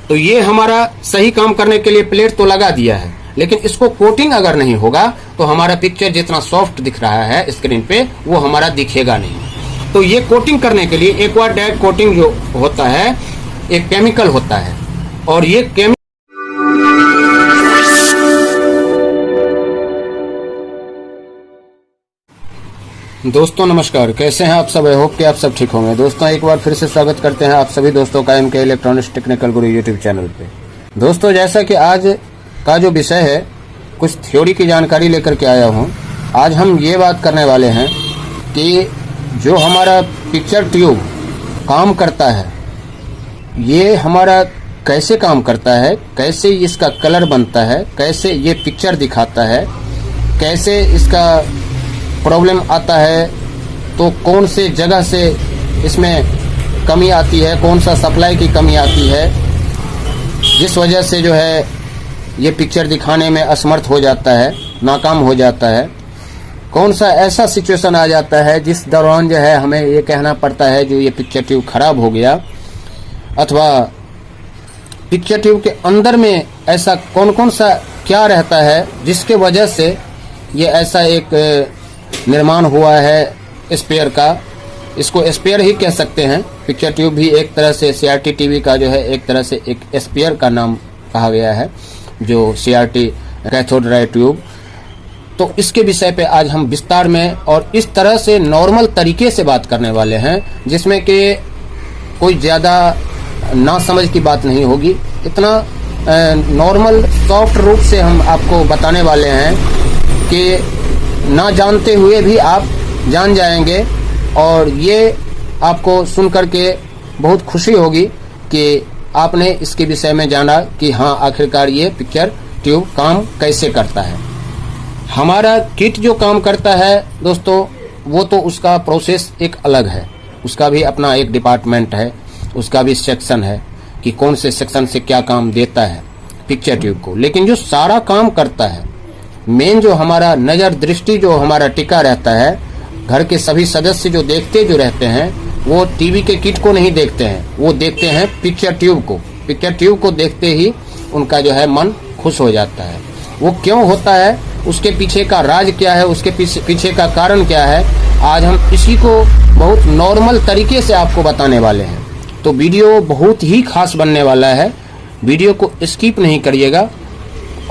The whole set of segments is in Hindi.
तो ये हमारा सही काम करने के लिए प्लेट तो लगा दिया है, लेकिन इसको कोटिंग अगर नहीं होगा तो हमारा पिक्चर जितना सॉफ्ट दिख रहा है स्क्रीन पे वो हमारा दिखेगा नहीं। तो ये कोटिंग करने के लिए एक्वा डैट कोटिंग जो होता है एक केमिकल होता है, और ये दोस्तों नमस्कार, कैसे हैं आप सब? आई होप कि आप सब ठीक होंगे। दोस्तों एक बार फिर से स्वागत करते हैं आप सभी दोस्तों का MK इलेक्ट्रॉनिक्स टेक्निकल गुरु यूट्यूब चैनल पे। दोस्तों जैसा कि आज का जो विषय है कुछ थ्योरी की जानकारी लेकर के आया हूं। आज हम ये बात करने वाले हैं कि जो हमारा पिक्चर ट्यूब काम करता है ये हमारा कैसे काम करता है, कैसे इसका कलर बनता है, कैसे ये पिक्चर दिखाता है, कैसे इसका प्रॉब्लम आता है, तो कौन से जगह से इसमें कमी आती है, कौन सा सप्लाई की कमी आती है जिस वजह से जो है ये पिक्चर दिखाने में असमर्थ हो जाता है, नाकाम हो जाता है। कौन सा ऐसा सिचुएशन आ जाता है जिस दौरान जो है हमें ये कहना पड़ता है जो ये पिक्चर ट्यूब खराब हो गया, अथवा पिक्चर ट्यूब के अंदर में ऐसा कौन कौन सा क्या रहता है जिसके वजह से ये ऐसा एक निर्माण हुआ है स्पेयर का। इसको स्पेयर ही कह सकते हैं। पिक्चर ट्यूब भी एक तरह से CRT टीवी का जो है एक तरह से एक स्पेयर का नाम कहा गया है, जो CRT कैथोड रे ट्यूब। तो इसके विषय पे आज हम विस्तार में और इस तरह से नॉर्मल तरीके से बात करने वाले हैं जिसमें कि कोई ज़्यादा ना समझ की बात नहीं होगी। इतना नॉर्मल सॉफ्ट रूप से हम आपको बताने वाले हैं कि ना जानते हुए भी आप जान जाएंगे, और ये आपको सुन करके बहुत खुशी होगी कि आपने इसके विषय में जाना कि हाँ आखिरकार ये पिक्चर ट्यूब काम कैसे करता है। हमारा किट जो काम करता है दोस्तों वो तो उसका प्रोसेस एक अलग है, उसका भी अपना एक डिपार्टमेंट है, उसका भी सेक्शन है कि कौन से सेक्शन से क्या काम देता है पिक्चर ट्यूब को। लेकिन जो सारा काम करता है, मेन जो हमारा नज़र दृष्टि जो हमारा टिका रहता है, घर के सभी सदस्य जो देखते जो रहते हैं वो टीवी के किट को नहीं देखते हैं, वो देखते हैं पिक्चर ट्यूब को। पिक्चर ट्यूब को देखते ही उनका जो है मन खुश हो जाता है। वो क्यों होता है, उसके पीछे का राज क्या है, उसके पीछे का कारण क्या है, आज हम इसी को बहुत नॉर्मल तरीके से आपको बताने वाले हैं। तो वीडियो बहुत ही खास बनने वाला है, वीडियो को स्किप नहीं करिएगा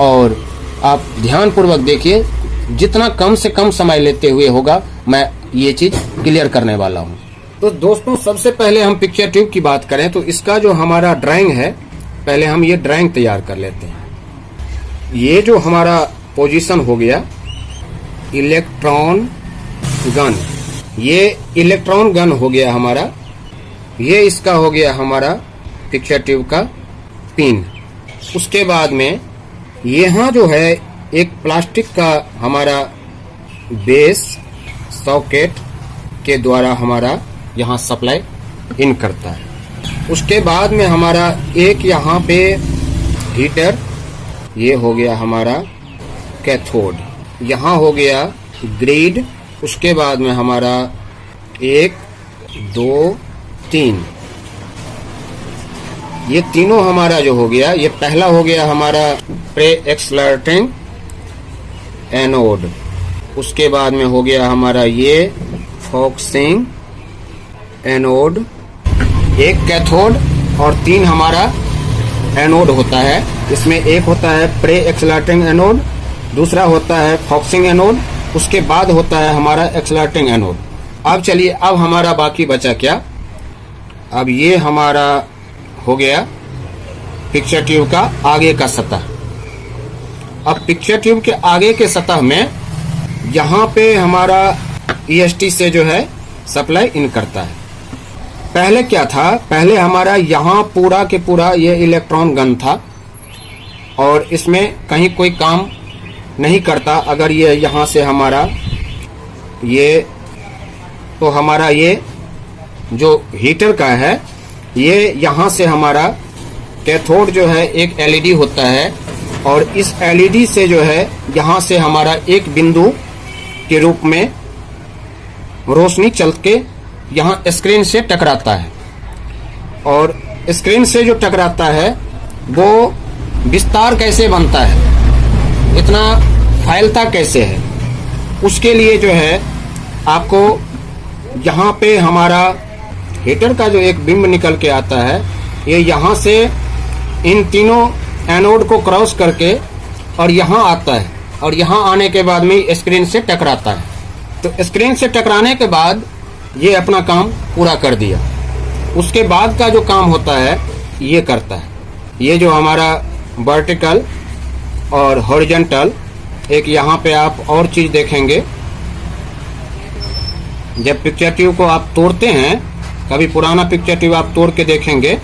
और आप ध्यानपूर्वक देखिए। जितना कम से कम समय लेते हुए होगा मैं ये चीज क्लियर करने वाला हूँ। तो दोस्तों सबसे पहले हम पिक्चर ट्यूब की बात करें तो इसका जो हमारा ड्राइंग है, पहले हम ये ड्राइंग तैयार कर लेते हैं। ये जो हमारा पोजीशन हो गया इलेक्ट्रॉन गन, ये इलेक्ट्रॉन गन हो गया हमारा। ये इसका हो गया हमारा पिक्चर ट्यूब का पिन। उसके बाद में यहाँ जो है एक प्लास्टिक का हमारा बेस सॉकेट के द्वारा हमारा यहाँ सप्लाई इन करता है। उसके बाद में हमारा एक यहाँ पे हीटर, ये हो गया हमारा कैथोड, यहाँ हो गया ग्रिड। उसके बाद में हमारा 1 2 3 ये तीनों हमारा जो हो गया, ये पहला हो गया हमारा प्रे एक्सलर्टिंग एनोड। उसके बाद में हो गया हमारा ये फोकसिंग एनोड। एक कैथोड और 3 हमारा एनोड होता है। इसमें एक होता है प्रे एक्सलर्टिंग एनोड, दूसरा होता है फोकसिंग एनोड, उसके बाद होता है हमारा एक्सलर्टिंग एनोड। अब चलिए, अब हमारा बाकी बचा क्या, अब ये हमारा हो गया पिक्चर ट्यूब का आगे का सतह। अब पिक्चर ट्यूब के आगे के सतह में यहाँ पे हमारा EST से जो है सप्लाई इन करता है। पहले क्या था, पहले हमारा यहाँ पूरा के पूरा ये इलेक्ट्रॉन गन था और इसमें कहीं कोई काम नहीं करता। अगर ये यहाँ से हमारा ये, तो हमारा ये जो हीटर का है, ये यहाँ से हमारा कैथोड जो है एक LED होता है, और इस LED से जो है यहाँ से हमारा एक बिंदु के रूप में रोशनी चल के यहाँ स्क्रीन से टकराता है, और स्क्रीन से जो टकराता है वो विस्तार कैसे बनता है, इतना फैलता कैसे है, उसके लिए जो है आपको यहाँ पे हमारा हीटर का जो एक बिंब निकल के आता है, ये यहाँ से इन तीनों एनोड को क्रॉस करके और यहाँ आता है, और यहाँ आने के बाद में स्क्रीन से टकराता है। तो स्क्रीन से टकराने के बाद ये अपना काम पूरा कर दिया। उसके बाद का जो काम होता है ये करता है। ये जो हमारा वर्टिकल और हॉरिजॉन्टल, एक यहाँ पे आप और चीज देखेंगे, जब पिक्चर ट्यूब को आप तोड़ते हैं, कभी पुराना पिक्चर ट्यूब आप तोड़ के देखेंगे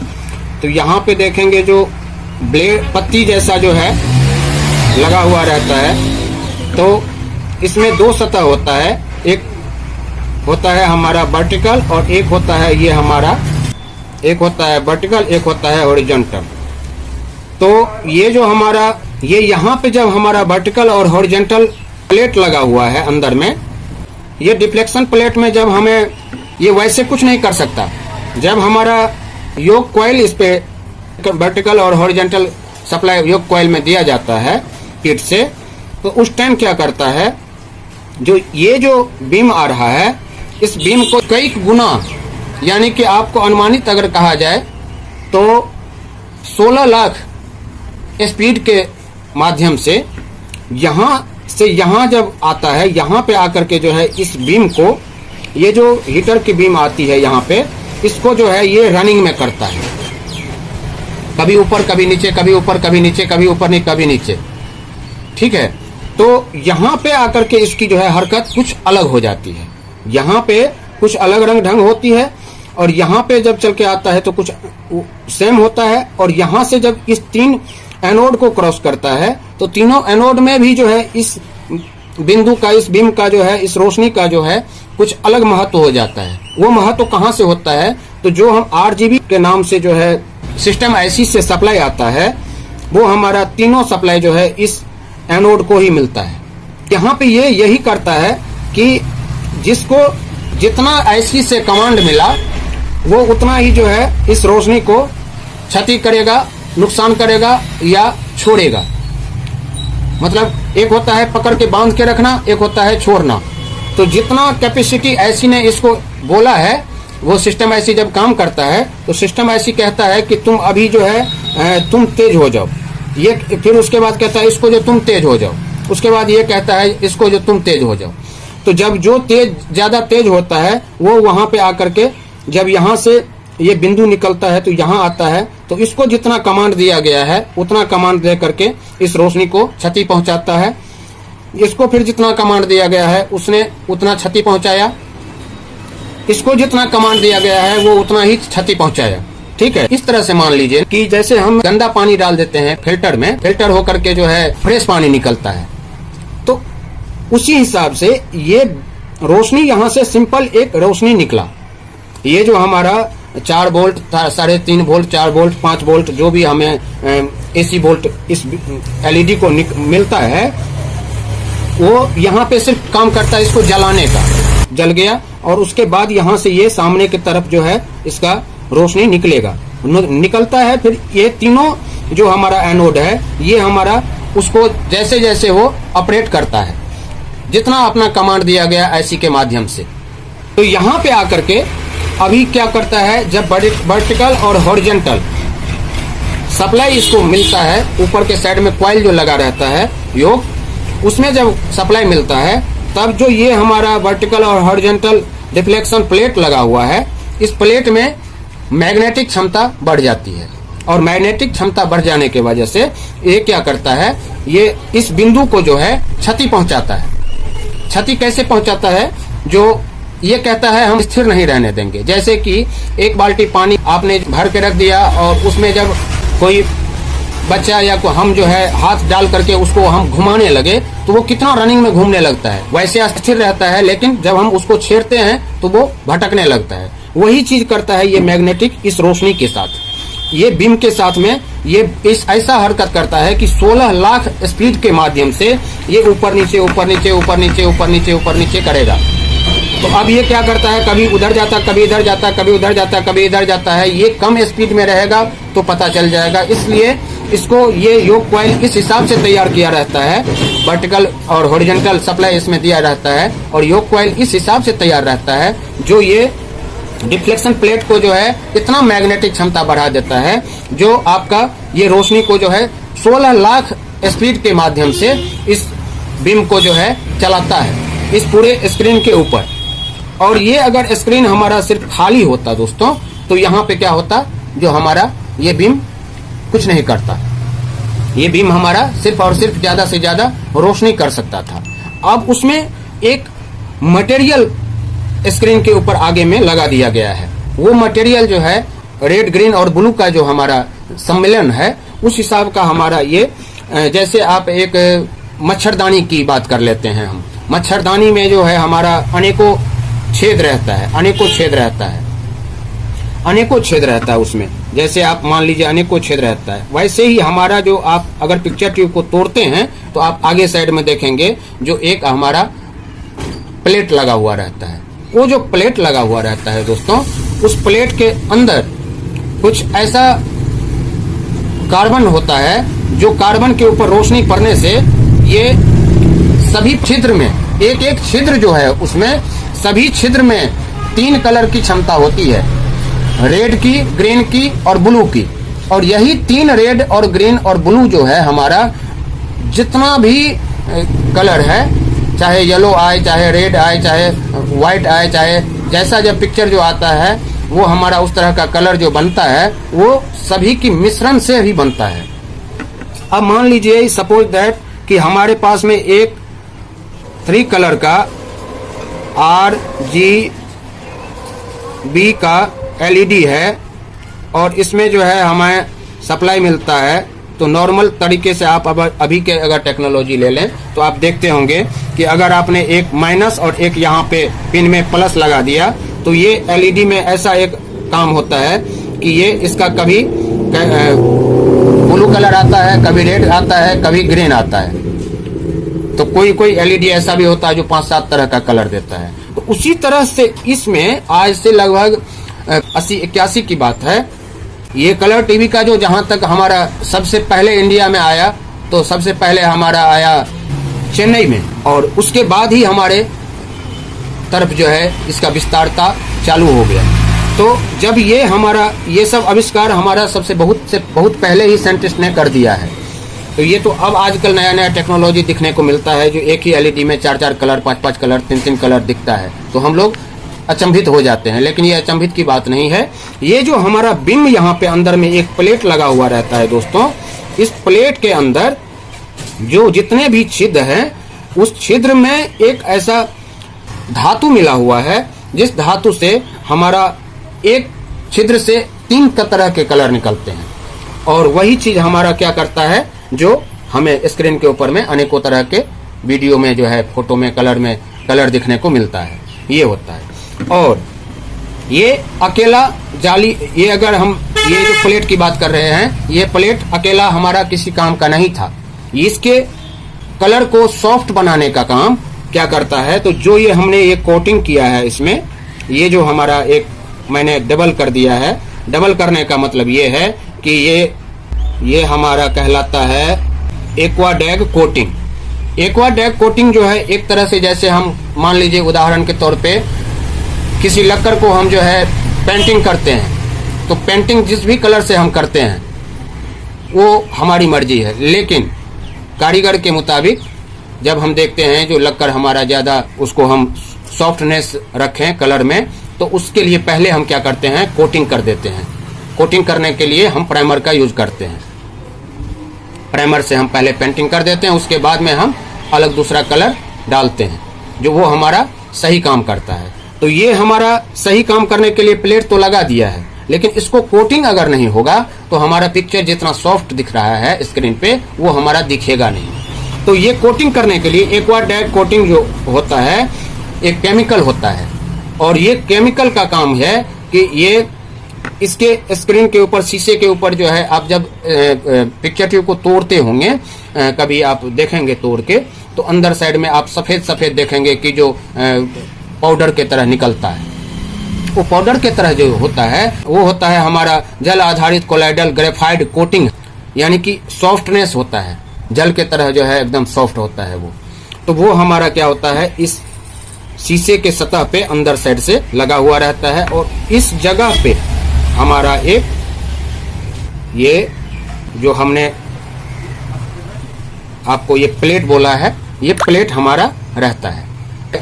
तो यहाँ पे देखेंगे जो ब्लेड पत्ती जैसा जो है लगा हुआ रहता है। तो इसमें दो सतह होता है, एक होता है हमारा वर्टिकल और एक होता है ये हमारा, एक होता है वर्टिकल, एक होता है हॉरिजॉन्टल। तो ये जो हमारा, ये यहाँ पे जब हमारा वर्टिकल और हॉरिजॉन्टल प्लेट लगा हुआ है अंदर में, ये डिफ्लेक्शन प्लेट में जब हमें ये वैसे कुछ नहीं कर सकता। जब हमारा योक कॉइल इस पे वर्टिकल और हॉरिजॉन्टल सप्लाई योक कॉइल में दिया जाता है किट से, तो उस टाइम क्या करता है, जो ये जो बीम आ रहा है, इस बीम को कई गुना, यानी कि आपको अनुमानित अगर कहा जाए तो 16 लाख स्पीड के माध्यम से यहाँ जब आता है, यहाँ पे आकर के जो है इस बीम को, ये जो हीटर की बीम आती है यहाँ पे, इसको जो है ये रनिंग में करता है, कभी ऊपर कभी नीचे, कभी ऊपर कभी नीचे, कभी ऊपर नहीं कभी नीचे, ठीक है। तो यहाँ पे आकर के इसकी जो है हरकत कुछ अलग हो जाती है, यहाँ पे कुछ अलग रंग ढंग होती है, और यहाँ पे जब चल के आता है तो कुछ सेम होता है। और यहाँ से जब इस तीन एनोड को क्रॉस करता है तो तीनों एनोड में भी जो है इस बिंदु का, इस बीम का जो है, इस रोशनी का जो है कुछ अलग महत्व हो जाता है। वो महत्व कहाँ से होता है, तो जो हम RGB के नाम से जो है सिस्टम IC से सप्लाई आता है, वो हमारा तीनों सप्लाई जो है इस एनोड को ही मिलता है। यहाँ पे ये यही करता है कि जिसको जितना IC से कमांड मिला, वो उतना ही जो है इस रोशनी को क्षति करेगा, नुकसान करेगा या छोड़ेगा। मतलब एक होता है पकड़ के बांध के रखना, एक होता है छोड़ना। तो जितना कैपेसिटी IC ने इसको बोला है, वो सिस्टम IC जब काम करता है तो सिस्टम IC कहता है कि तुम अभी जो है तुम तेज हो जाओ, ये फिर उसके बाद कहता है इसको जो तुम तेज हो जाओ, उसके बाद ये कहता है इसको जो तुम तेज हो जाओ। तो जब जो ज्यादा तेज होता है वो वहां पे आकर के, जब यहाँ से ये बिंदु निकलता है तो यहाँ आता है, तो इसको जितना कमांड दिया गया है उतना कमांड दे करके इस रोशनी को क्षति पहुंचाता है। इसको फिर जितना कमांड दिया गया है उसने उतना क्षति पहुंचाया, इसको जितना कमांड दिया गया है वो उतना ही क्षति पहुंचाया, ठीक है। इस तरह से मान लीजिए कि जैसे हम गंदा पानी डाल देते हैं फिल्टर में, फिल्टर होकर के जो है फ्रेश पानी निकलता है, तो उसी हिसाब से ये रोशनी यहाँ से सिंपल एक रोशनी निकला। ये जो हमारा 4 वोल्ट, 3.5 वोल्ट, 4 वोल्ट, 5 वोल्ट, जो भी हमें AC वोल्ट इस LED को मिलता है, वो यहाँ पे सिर्फ काम करता है इसको जलाने का। जल गया और उसके बाद यहाँ से ये सामने की तरफ जो है इसका रोशनी निकलेगा, निकलता है। फिर ये तीनों जो हमारा एनोड है, ये हमारा उसको जैसे जैसे वो ऑपरेट करता है, जितना अपना कमांड दिया गया IC के माध्यम से। तो यहाँ पे आकर के अभी क्या करता है, जब वर्टिकल और हॉरिजॉन्टल सप्लाई इसको मिलता है, ऊपर के साइड में कॉइल जो लगा रहता है योक, उसमें जब सप्लाई मिलता है, तब जो ये हमारा वर्टिकल और हॉरिजॉन्टल डिफ्लेक्शन प्लेट लगा हुआ है, इस प्लेट में मैग्नेटिक क्षमता बढ़ जाती है। और मैग्नेटिक क्षमता बढ़ जाने की वजह से ये क्या करता है, ये इस बिंदु को जो है क्षति पहुंचाता है। क्षति कैसे पहुंचाता है, जो ये कहता है हम स्थिर नहीं रहने देंगे। जैसे कि एक बाल्टी पानी आपने भर के रख दिया और उसमें जब कोई बच्चा या हम जो है हाथ डाल करके उसको हम घुमाने लगे तो वो कितना रनिंग में घूमने लगता है, वैसे स्थिर रहता है, लेकिन जब हम उसको छेड़ते हैं तो वो भटकने लगता है। वही चीज करता है ये मैग्नेटिक इस रोशनी के साथ, ये बीम के साथ में ये इस ऐसा हरकत करता है कि 16 लाख स्पीड के माध्यम से ये ऊपर नीचे ऊपर नीचे ऊपर नीचे ऊपर नीचे ऊपर नीचे करेगा। तो अब ये क्या करता है, कभी उधर जाता, कभी इधर जाता, कभी उधर जाता, कभी इधर जाता है। ये कम स्पीड में रहेगा तो पता चल जाएगा। इसलिए इसको ये योक कॉइल इस हिसाब से तैयार किया रहता है, वर्टिकल और हॉरिजॉन्टल सप्लाई इसमें दिया रहता है, और योक कॉइल इस हिसाब से तैयार रहता है जो ये डिफ्लेक्शन प्लेट को जो है इतना मैग्नेटिक क्षमता बढ़ा देता है, जो आपका ये रोशनी को जो है 16 लाख स्पीड के माध्यम से इस बीम को जो है चलाता है इस पूरे स्क्रीन के ऊपर। और ये अगर स्क्रीन हमारा सिर्फ खाली होता दोस्तों, तो यहाँ पे क्या होता, जो हमारा ये बीम कुछ नहीं करता, ये बीम हमारा सिर्फ और सिर्फ ज्यादा से ज्यादा रोशनी कर सकता था। अब उसमें एक मटेरियल स्क्रीन के ऊपर आगे में लगा दिया गया है। वो मटेरियल जो है रेड, ग्रीन और ब्लू का जो हमारा सम्मेलन है, उस हिसाब का हमारा ये, जैसे आप एक मच्छरदानी की बात कर लेते हैं हम, मच्छरदानी में जो है हमारा अनेकों छेद रहता है, अनेकों छेद रहता है, अनेकों छेद रहता है उसमें, जैसे आप मान लीजिए अनेकों छेद रहता है, वैसे ही हमारा जो आप अगर पिक्चर ट्यूब को तोड़ते हैं तो आप आगे साइड में देखेंगे जो एक हमारा प्लेट लगा हुआ रहता है। वो जो प्लेट लगा हुआ रहता है दोस्तों, उस प्लेट के अंदर कुछ ऐसा कार्बन होता है जो कार्बन के ऊपर रोशनी पड़ने से ये सभी छिद्र में, एक एक छिद्र जो है उसमें, सभी छिद्र में 3 कलर की क्षमता होती है, रेड की, ग्रीन की और ब्लू की। और यही 3 रेड और ग्रीन और ब्लू जो है हमारा जितना भी कलर है, चाहे येलो आए, चाहे रेड आए, चाहे व्हाइट आए, चाहे जैसा जब पिक्चर जो आता है वो हमारा उस तरह का कलर जो बनता है, वो सभी की मिश्रण से ही बनता है। अब मान लीजिए सपोज दैट कि हमारे पास में एक 3 कलर का RGB का LED है, और इसमें जो है हमें सप्लाई मिलता है। तो नॉर्मल तरीके से आप अभी के अगर टेक्नोलॉजी ले लें तो आप देखते होंगे कि अगर आपने एक माइनस और एक यहाँ पे पिन में प्लस लगा दिया, तो ये LED में ऐसा एक काम होता है कि ये इसका कभी ब्लू कलर आता है, कभी रेड आता है, कभी ग्रीन आता है। तो कोई कोई LED ऐसा भी होता है जो 5-7 तरह का कलर देता है। तो उसी तरह से इसमें आज से लगभग 80-81 की बात है, ये कलर टीवी का जो जहां तक हमारा सबसे पहले इंडिया में आया, तो सबसे पहले हमारा आया चेन्नई में, और उसके बाद ही हमारे तरफ जो है इसका विस्तारता चालू हो गया। तो जब ये हमारा ये सब आविष्कार हमारा सबसे बहुत पहले ही साइंटिस्ट ने कर दिया है, तो ये तो अब आजकल नया नया टेक्नोलॉजी दिखने को मिलता है, जो एक ही LED में 4-4 कलर, 5-5 कलर, 3-3 कलर दिखता है, तो हम लोग अचंभित हो जाते हैं। लेकिन ये अचंभित की बात नहीं है। ये जो हमारा बिम यहाँ पे अंदर में एक प्लेट लगा हुआ रहता है दोस्तों, इस प्लेट के अंदर जो जितने भी छिद्र हैं, उस छिद्र में एक ऐसा धातु मिला हुआ है, जिस धातु से हमारा एक छिद्र से 3 तरह के कलर निकलते हैं। और वही चीज हमारा क्या करता है, जो हमें स्क्रीन के ऊपर में अनेकों तरह के वीडियो में जो है, फोटो में कलर दिखने को मिलता है, ये होता है। और ये अकेला जाली, ये अगर हम ये जो प्लेट की बात कर रहे हैं, ये प्लेट अकेला हमारा किसी काम का नहीं था। इसके कलर को सॉफ्ट बनाने का काम क्या करता है, तो जो ये हमने ये कोटिंग किया है इसमें, ये जो हमारा एक मैंने डबल कर दिया है, डबल करने का मतलब ये है कि ये हमारा कहलाता है एक्वाडैग कोटिंग। एक्वाडैग कोटिंग जो है एक तरह से, जैसे हम मान लीजिए उदाहरण के तौर पे किसी लक्कर को हम जो है पेंटिंग करते हैं, तो पेंटिंग जिस भी कलर से हम करते हैं वो हमारी मर्जी है, लेकिन कारीगर के मुताबिक जब हम देखते हैं जो लक्कर हमारा ज़्यादा उसको हम सॉफ्टनेस रखें कलर में, तो उसके लिए पहले हम क्या करते हैं, कोटिंग कर देते हैं। कोटिंग करने के लिए हम प्राइमर का यूज करते हैं। प्राइमर से हम पहले पेंटिंग कर देते हैं, उसके बाद में हम अलग दूसरा कलर डालते हैं, जो वो हमारा सही काम करता है। तो ये हमारा सही काम करने के लिए प्लेट तो लगा दिया है, लेकिन इसको कोटिंग अगर नहीं होगा तो हमारा पिक्चर जितना सॉफ्ट दिख रहा है स्क्रीन पे, वो हमारा दिखेगा नहीं। तो ये कोटिंग करने के लिए एक्वाडैग कोटिंग जो होता है, एक केमिकल होता है, और ये केमिकल का काम है कि ये इसके स्क्रीन के ऊपर, शीशे के ऊपर जो है, आप जब पिक्चर ट्यूब को तोड़ते होंगे, कभी आप देखेंगे तोड़ के, तो अंदर साइड में आप सफेद सफेद देखेंगे कि जो पाउडर के तरह निकलता है। वो पाउडर के तरह जो होता है वो होता है हमारा जल आधारित कोलाइडल ग्रेफाइड कोटिंग, यानी कि सॉफ्टनेस होता है, जल के तरह जो है एकदम सॉफ्ट होता है वो। तो वो हमारा क्या होता है इस शीशे के सतह पे अंदर साइड से लगा हुआ रहता है, और इस जगह पे हमारा एक ये जो हमने आपको ये प्लेट बोला है, ये प्लेट हमारा रहता है।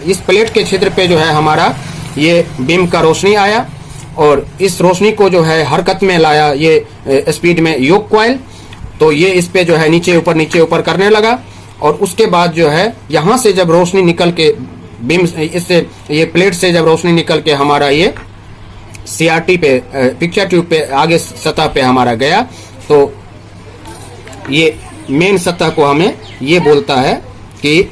इस प्लेट के छिद्र पे जो है हमारा ये बीम का रोशनी आया, और इस रोशनी को जो है हरकत में लाया ये स्पीड में योक कॉइल। तो ये इस पे जो है नीचे ऊपर करने लगा, और उसके बाद जो है यहाँ से जब रोशनी निकल के बीम इससे ये प्लेट से जब रोशनी निकल के हमारा ये CRT पे पिक्चर ट्यूब पे आगे सतह पे हमारा गया, तो ये मेन सतह को हमें ये बोलता है कि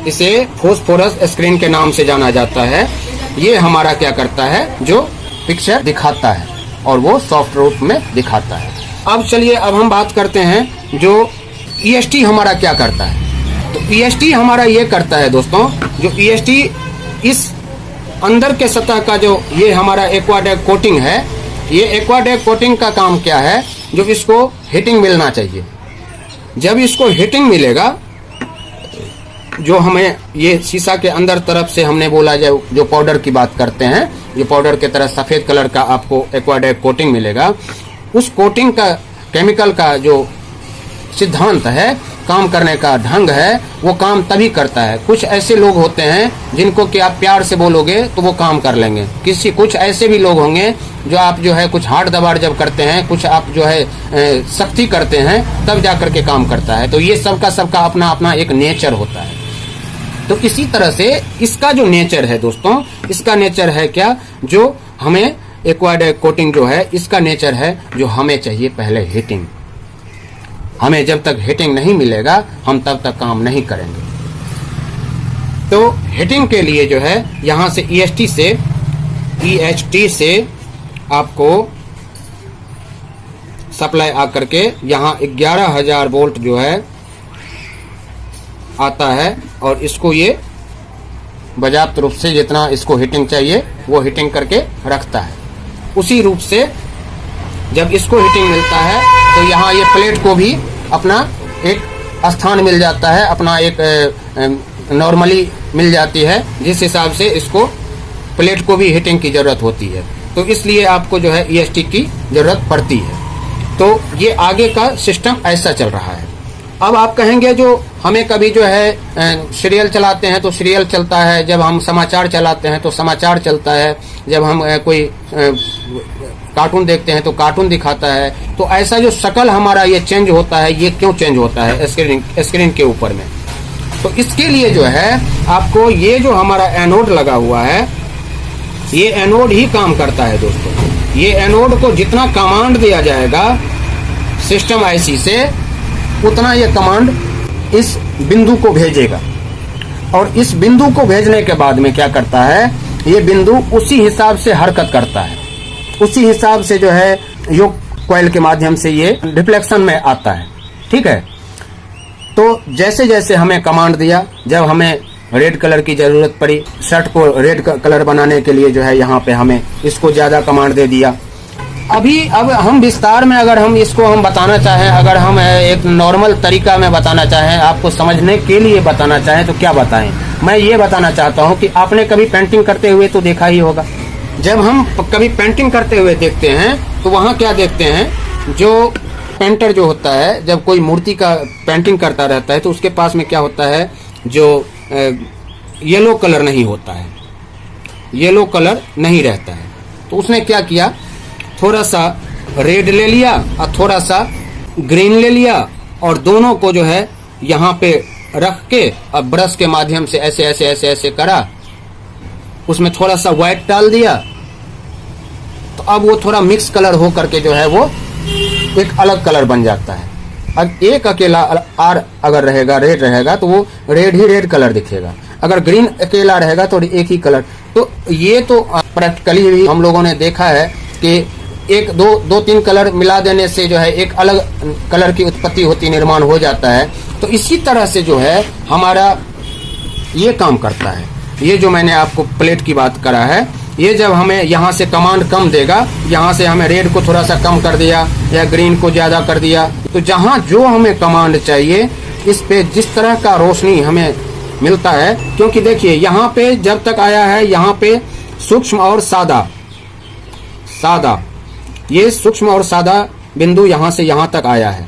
इसे फॉस्फोरस स्क्रीन के नाम से जाना जाता है। ये हमारा क्या करता है जो पिक्चर दिखाता है, और वो सॉफ्ट रूप में दिखाता है। अब चलिए अब हम बात करते हैं जो EST हमारा क्या करता है। तो EST हमारा ये करता है दोस्तों, जो EST इस अंदर के सतह का जो ये हमारा एक्वाडेक कोटिंग है, ये एक्वाडेक कोटिंग का काम क्या है, जो इसको हीटिंग मिलना चाहिए। जब इसको हीटिंग मिलेगा, जो हमें ये शीशा के अंदर तरफ से हमने बोला जो पाउडर की बात करते हैं, जो पाउडर की तरह सफेद कलर का आपको एक्वाडेक कोटिंग मिलेगा, उस कोटिंग का केमिकल का जो सिद्धांत है, काम करने का ढंग है, वो काम तभी करता है। कुछ ऐसे लोग होते हैं जिनको कि आप प्यार से बोलोगे तो वो काम कर लेंगे। कुछ ऐसे भी लोग होंगे जो आप जो है कुछ हाथ दबाड़ जब करते हैं, कुछ आप जो है सख्ती करते हैं, तब जाकर के काम करता है। तो ये सबका अपना अपना एक नेचर होता है। तो इसी तरह से इसका जो नेचर है दोस्तों, इसका नेचर है क्या, जो हमें एक्वाडेक कोटिंग जो है इसका नेचर है जो हमें चाहिए पहले हीटिंग। हमें जब तक हीटिंग नहीं मिलेगा हम तब तक काम नहीं करेंगे। तो हीटिंग के लिए जो है यहाँ से EHT से आपको सप्लाई आकर के यहाँ 11,000 वोल्ट जो है आता है, और इसको ये पर्याप्त रूप से जितना इसको हीटिंग चाहिए वो हीटिंग करके रखता है। उसी रूप से जब इसको हीटिंग मिलता है तो यहाँ ये प्लेट को भी अपना एक स्थान मिल जाता है, अपना एक नॉर्मली मिल जाती है, जिस हिसाब से इसको प्लेट को भी हीटिंग की जरूरत होती है। तो इसलिए आपको जो है EST की जरूरत पड़ती है। तो ये आगे का सिस्टम ऐसा चल रहा है। अब आप कहेंगे जो हमें कभी जो है सीरियल चलाते हैं तो सीरियल चलता है, जब हम समाचार चलाते हैं तो समाचार चलता है, जब हम कोई कार्टून देखते हैं तो कार्टून दिखाता है। तो ऐसा जो शक्ल हमारा ये चेंज होता है, ये क्यों चेंज होता है स्क्रीन के ऊपर में? तो इसके लिए जो है आपको ये जो हमारा एनोड लगा हुआ है, ये एनोड ही काम करता है दोस्तों। ये एनोड को जितना कमांड दिया जाएगा सिस्टम IC से, उतना ये कमांड इस बिंदु को भेजेगा, और इस बिंदु को भेजने के बाद में क्या करता है, ये बिंदु उसी हिसाब से हरकत करता है, उसी हिसाब से जो है योक कॉइल के माध्यम से ये रिफ्लेक्शन में आता है। ठीक है, तो जैसे जैसे हमें कमांड दिया, जब हमें रेड कलर की जरूरत पड़ी, शर्ट को रेड कलर बनाने के लिए जो है यहाँ पे हमें इसको ज्यादा कमांड दे दिया। अब हम विस्तार में अगर हम इसको हम बताना चाहें, अगर हम एक नॉर्मल तरीका में बताना चाहें, आपको समझने के लिए बताना चाहें, तो क्या बताएं? मैं ये बताना चाहता हूँ कि आपने कभी पेंटिंग करते हुए तो देखा ही होगा। जब हम कभी पेंटिंग करते हुए देखते हैं तो वहाँ क्या देखते हैं, जो पेंटर जो होता है जब कोई मूर्ति का पेंटिंग करता रहता है तो उसके पास में क्या होता है, जो येलो कलर नहीं होता है, येलो कलर नहीं रहता है। तो उसने क्या किया, थोड़ा सा रेड ले लिया और थोड़ा सा ग्रीन ले लिया, और दोनों को जो है यहाँ पे रख के अब ब्रश के माध्यम से ऐसे ऐसे ऐसे ऐसे करा, उसमें थोड़ा सा व्हाइट डाल दिया, तो अब वो थोड़ा मिक्स कलर हो करके जो है वो एक अलग कलर बन जाता है। अब एक अकेला आर अगर रहेगा, रेड रहेगा, तो वो रेड ही रेड कलर दिखेगा। अगर ग्रीन अकेला रहेगा तो एक ही कलर। तो ये तो प्रैक्टिकली भी हम लोगों ने देखा है कि एक दो तीन कलर मिला देने से जो है एक अलग कलर की उत्पत्ति होती, निर्माण हो जाता है। तो इसी तरह से जो है हमारा ये काम करता है। ये जो मैंने आपको प्लेट की बात करा है, ये जब हमें यहाँ से कमांड कम देगा, यहाँ से हमें रेड को थोड़ा सा कम कर दिया या ग्रीन को ज्यादा कर दिया, तो जहाँ जो हमें कमांड चाहिए इस पे जिस तरह का रोशनी हमें मिलता है, क्योंकि देखिए यहाँ पे जब तक आया है यहाँ पे सूक्ष्म और सादा, ये सूक्ष्म और सादा बिंदु यहाँ से यहाँ तक आया है,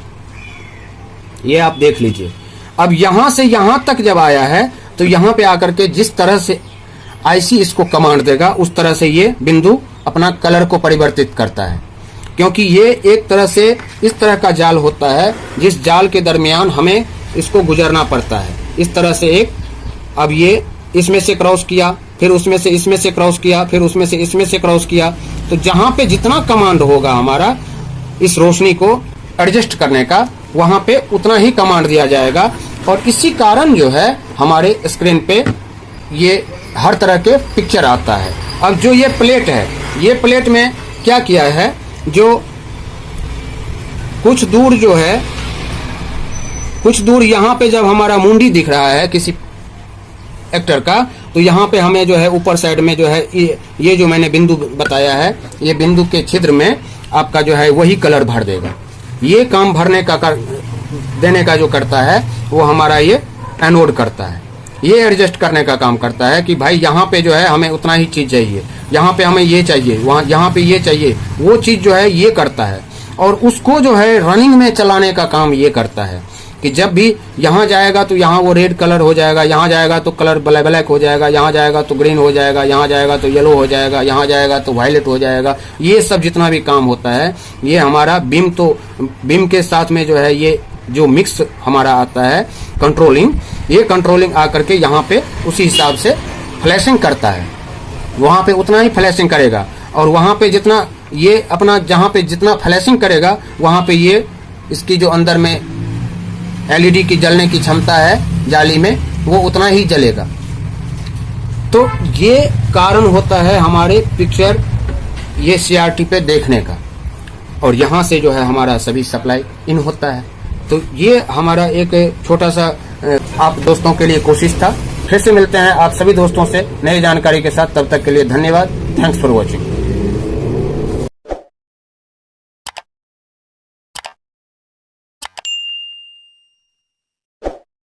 ये आप देख लीजिए। अब यहाँ से यहाँ तक जब आया है तो यहाँ पे आकर के जिस तरह से आईसी इसको कमांड देगा उस तरह से ये बिंदु अपना कलर को परिवर्तित करता है, क्योंकि ये एक तरह से इस तरह का जाल होता है जिस जाल के दरमियान हमें इसको गुजरना पड़ता है। इस तरह से एक, अब ये इसमें से क्रॉस किया, फिर उसमें से इसमें से क्रॉस किया, फिर उसमें से इसमें से क्रॉस किया, तो जहां पे जितना कमांड होगा हमारा इस रोशनी को एडजस्ट करने का, वहां पे उतना ही कमांड दिया जाएगा। और इसी कारण जो है हमारे स्क्रीन पे ये हर तरह के पिक्चर आता है। अब जो ये प्लेट है, ये प्लेट में क्या किया है, जो कुछ दूर जो है, कुछ दूर यहाँ पे जब हमारा मुंडी दिख रहा है किसी एक्टर का, तो यहाँ पे हमें जो है ऊपर साइड में जो है ये जो मैंने बिंदु बताया है, ये बिंदु के छिद्र में आपका जो है वही कलर भर देगा। ये काम भरने का देने का जो करता है वो हमारा ये एनोड करता है। ये एडजस्ट करने का काम करता है कि भाई यहाँ पे जो है हमें उतना ही चीज चाहिए, यहाँ पे हमें ये चाहिए, वहाँ यहाँ पे ये चाहिए, वो चीज जो है ये करता है। और उसको जो है रनिंग में चलाने का काम ये करता है कि जब भी यहाँ जाएगा तो यहाँ वो रेड कलर हो जाएगा, यहाँ जाएगा तो कलर ब्लैक हो जाएगा, यहाँ जाएगा तो ग्रीन हो जाएगा, यहाँ जाएगा तो येलो हो जाएगा, यहाँ जाएगा तो वायलेट हो जाएगा। ये सब जितना भी काम होता है ये हमारा बीम, तो बीम के साथ में जो है ये जो मिक्स हमारा आता है कंट्रोलिंग, ये कंट्रोलिंग आकर के यहाँ पे उसी हिसाब से फ्लैशिंग करता है, वहाँ पे उतना ही फ्लैशिंग करेगा। और वहाँ पे जितना ये अपना जहाँ पे जितना फ्लैशिंग करेगा वहाँ पे ये इसकी जो अंदर में एलईडी की जलने की क्षमता है जाली में, वो उतना ही जलेगा। तो ये कारण होता है हमारे पिक्चर ये सीआरटी पे देखने का। और यहाँ से जो है हमारा सभी सप्लाई इन होता है। तो ये हमारा एक छोटा सा आप दोस्तों के लिए कोशिश था। फिर से मिलते हैं आप सभी दोस्तों से नई जानकारी के साथ, तब तक के लिए धन्यवाद। Thanks for watching.